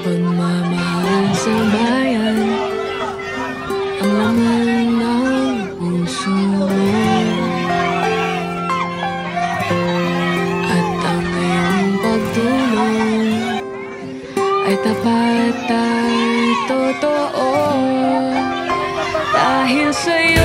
Pagmamahal sa bayan ang laman ng puso mo, at ang iyong pagtulong ay tapat at totoo. Dahil sa'yo